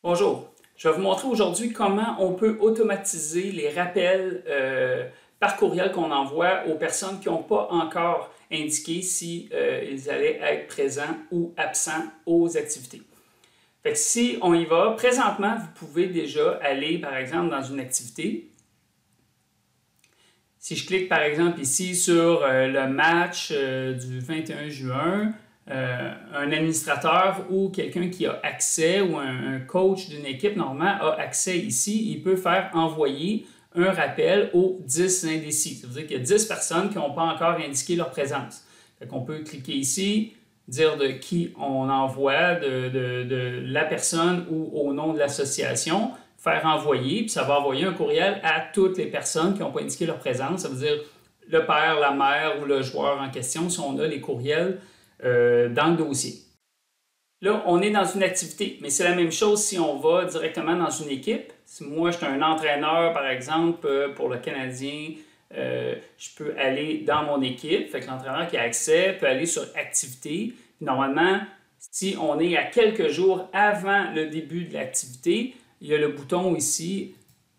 Bonjour, je vais vous montrer aujourd'hui comment on peut automatiser les rappels par courriel qu'on envoie aux personnes qui n'ont pas encore indiqué si ils allaient être présents ou absents aux activités. Fait que si on y va, présentement, vous pouvez déjà aller, par exemple, dans une activité. Si je clique, par exemple, ici sur le match du 21 juin, un administrateur ou quelqu'un qui a accès ou un coach d'une équipe normalement a accès ici, il peut faire envoyer un rappel aux 10 indécis. Ça veut dire qu'il y a 10 personnes qui n'ont pas encore indiqué leur présence. Fait qu'on peut cliquer ici, dire de qui on envoie, de la personne ou au nom de l'association, faire envoyer, puis ça va envoyer un courriel à toutes les personnes qui n'ont pas indiqué leur présence. Ça veut dire le père, la mère ou le joueur en question, si on a les courriels dans le dossier. Là, on est dans une activité, mais c'est la même chose si on va directement dans une équipe. Si moi, je suis un entraîneur, par exemple, pour le Canadien, je peux aller dans mon équipe. Fait que l'entraîneur qui a accès peut aller sur Activité. Puis normalement, si on est à quelques jours avant le début de l'activité, il y a le bouton ici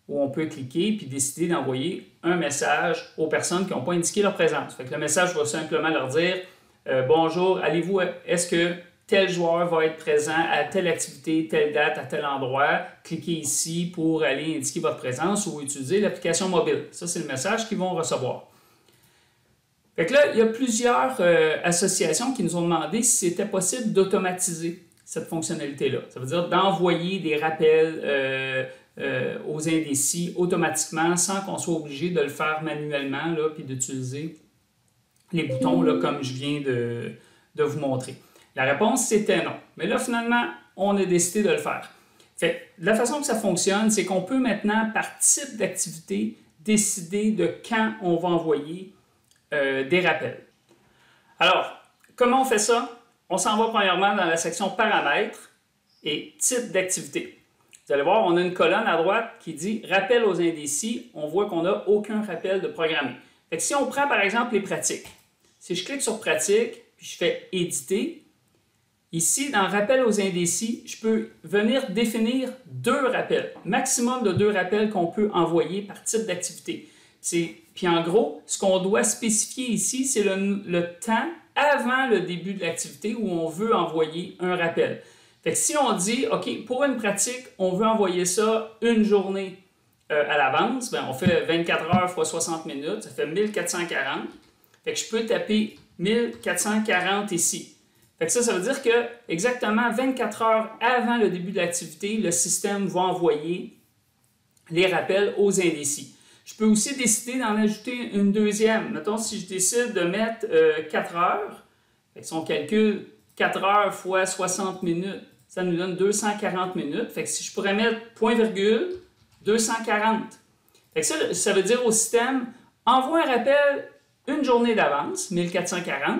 où on peut cliquer puis décider d'envoyer un message aux personnes qui n'ont pas indiqué leur présence. Fait que le message va simplement leur dire bonjour, allez-vous, est-ce que tel joueur va être présent à telle activité, telle date, à tel endroit? Cliquez ici pour aller indiquer votre présence ou utiliser l'application mobile. Ça, c'est le message qu'ils vont recevoir. Fait que là, il y a plusieurs associations qui nous ont demandé si c'était possible d'automatiser cette fonctionnalité-là. Ça veut dire d'envoyer des rappels aux indécis automatiquement sans qu'on soit obligé de le faire manuellement là, puis d'utiliser les boutons là, comme je viens de vous montrer. La réponse, c'était non. Mais là, finalement, on a décidé de le faire. Fait, la façon que ça fonctionne, c'est qu'on peut maintenant, par type d'activité, décider de quand on va envoyer des rappels. Alors, comment on fait ça? On s'en va premièrement dans la section paramètres et type d'activité. Vous allez voir, on a une colonne à droite qui dit rappel aux indécis. On voit qu'on n'a aucun rappel de programmé. Fait que si on prend par exemple les pratiques, si je clique sur pratique, puis je fais éditer, ici dans rappel aux indécis, je peux venir définir 2 rappels, maximum de 2 rappels qu'on peut envoyer par type d'activité. Puis en gros, ce qu'on doit spécifier ici, c'est le temps avant le début de l'activité où on veut envoyer un rappel. Fait que si on dit, OK, pour une pratique, on veut envoyer ça une journée à l'avance, ben on fait 24 heures x 60 minutes, ça fait 1440. Fait que je peux taper 1440 ici. Fait que ça veut dire que exactement 24 heures avant le début de l'activité, le système va envoyer les rappels aux indécis. Je peux aussi décider d'en ajouter une deuxième. Mettons, si je décide de mettre 4 heures, fait que si on calcule 4 heures x 60 minutes, ça nous donne 240 minutes. Fait que si je pourrais mettre point virgule, 240. Fait que ça veut dire au système, envoie un rappel une journée d'avance, 1440.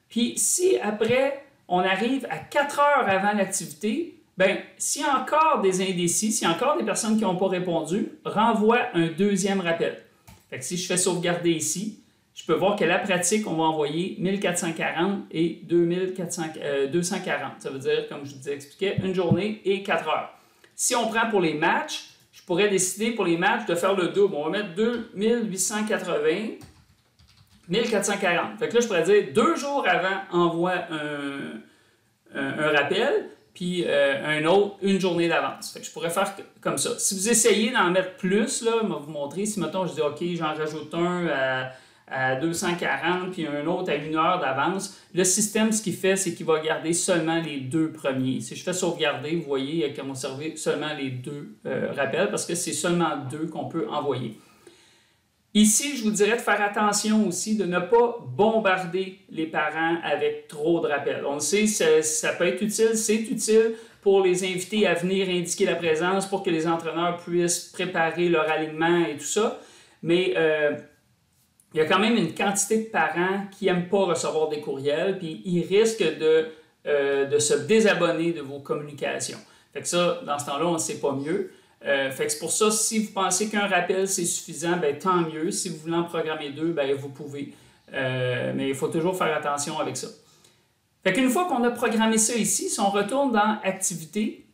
Puis si après, on arrive à 4 heures avant l'activité, bien, s'il y a encore des indécis, s'il y a encore des personnes qui n'ont pas répondu, renvoie un deuxième rappel. Fait que si je fais sauvegarder ici, je peux voir que la pratique, on va envoyer 1440 et 240. Ça veut dire, comme je vous expliquais, une journée et 4 heures. Si on prend pour les matchs, je pourrais décider pour les matchs de faire le double. On va mettre 2880, 1440. Fait que là, je pourrais dire 2 jours avant, envoie un rappel, puis un autre, une journée d'avance. Fait que je pourrais faire comme ça. Si vous essayez d'en mettre plus, là, je vais vous montrer. Si, mettons, je dis, OK, j'en rajoute un à 240, puis un autre à 1 heure d'avance, le système, ce qu'il fait, c'est qu'il va garder seulement les 2 premiers. Si je fais sauvegarder, vous voyez qu'il va conserver seulement les 2 rappels, parce que c'est seulement 2 qu'on peut envoyer. Ici, je vous dirais de faire attention aussi de ne pas bombarder les parents avec trop de rappels. On le sait, ça peut être utile, c'est utile pour les inviter à venir indiquer la présence, pour que les entraîneurs puissent préparer leur alignement et tout ça. Mais il y a quand même une quantité de parents qui n'aiment pas recevoir des courriels, puis ils risquent de se désabonner de vos communications. Fait que ça, dans ce temps-là, on ne sait pas mieux. Fait que c'est pour ça, si vous pensez qu'un rappel c'est suffisant, ben, tant mieux. Si vous voulez en programmer 2, ben, vous pouvez. Mais il faut toujours faire attention avec ça. Fait qu'une fois qu'on a programmé ça ici, si on retourne dans Activité,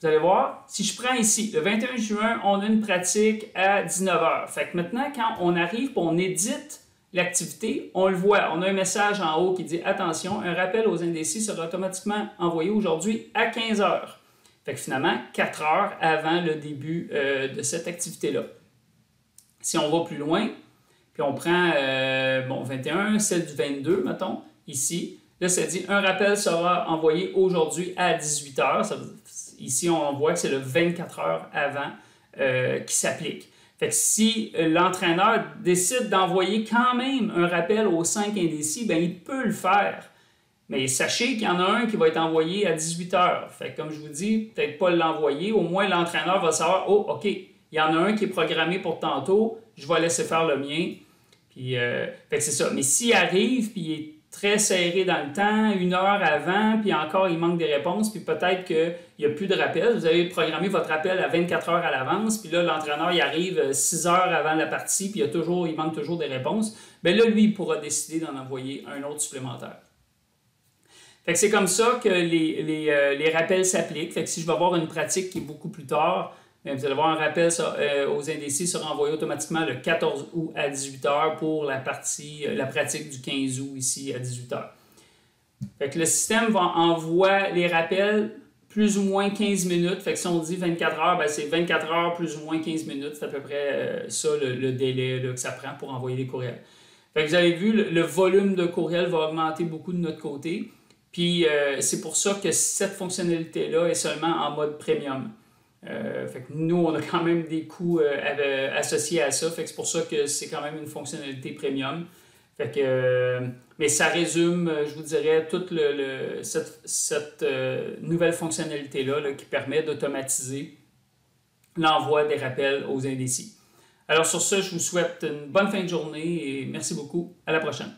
Vous allez voir, si je prends ici, le 21 juin, on a une pratique à 19h. Fait que maintenant, quand on arrive et on édite l'activité, on le voit. On a un message en haut qui dit « Attention, un rappel aux indécis sera automatiquement envoyé aujourd'hui à 15h. » Fait que finalement, 4 heures avant le début de cette activité-là. Si on va plus loin, puis on prend 21, celle du 22, mettons, ici. Là, ça dit « Un rappel sera envoyé aujourd'hui à 18h. » Ici, on voit que c'est le 24 heures avant qui s'applique. Fait que si l'entraîneur décide d'envoyer quand même un rappel aux 5 indécis, bien, il peut le faire. Mais sachez qu'il y en a un qui va être envoyé à 18h. Fait que comme je vous dis, peut-être pas l'envoyer. Au moins, l'entraîneur va savoir « Oh, OK, il y en a un qui est programmé pour tantôt. Je vais laisser faire le mien. » Puis, fait que c'est ça. Mais s'il arrive, puis il est très serré dans le temps, 1 heure avant, puis encore il manque des réponses, puis peut-être qu'il n'y a plus de rappel. Vous avez programmé votre rappel à 24 heures à l'avance, puis là, l'entraîneur, il arrive 6 heures avant la partie, puis il manque toujours des réponses. Bien là, lui, il pourra décider d'en envoyer un autre supplémentaire. Fait que c'est comme ça que les rappels s'appliquent. Fait que si je vais avoir une pratique qui est beaucoup plus tard, vous allez voir un rappel aux indécis sera envoyé automatiquement le 14 août à 18h pour la pratique du 15 août ici à 18h. Fait que le système envoie les rappels plus ou moins 15 minutes. Fait que si on dit 24 heures, ben c'est 24 heures plus ou moins 15 minutes. C'est à peu près ça le délai là, que ça prend pour envoyer les courriels. Fait que vous avez vu, le volume de courriels va augmenter beaucoup de notre côté. Puis c'est pour ça que cette fonctionnalité-là est seulement en mode premium. Fait que nous, on a quand même des coûts associés à ça. Fait que c'est pour ça que c'est quand même une fonctionnalité premium. Fait que, mais ça résume, je vous dirais, toute cette nouvelle fonctionnalité-là là, qui permet d'automatiser l'envoi des rappels aux indécis. Alors sur ce, je vous souhaite une bonne fin de journée et merci beaucoup. À la prochaine.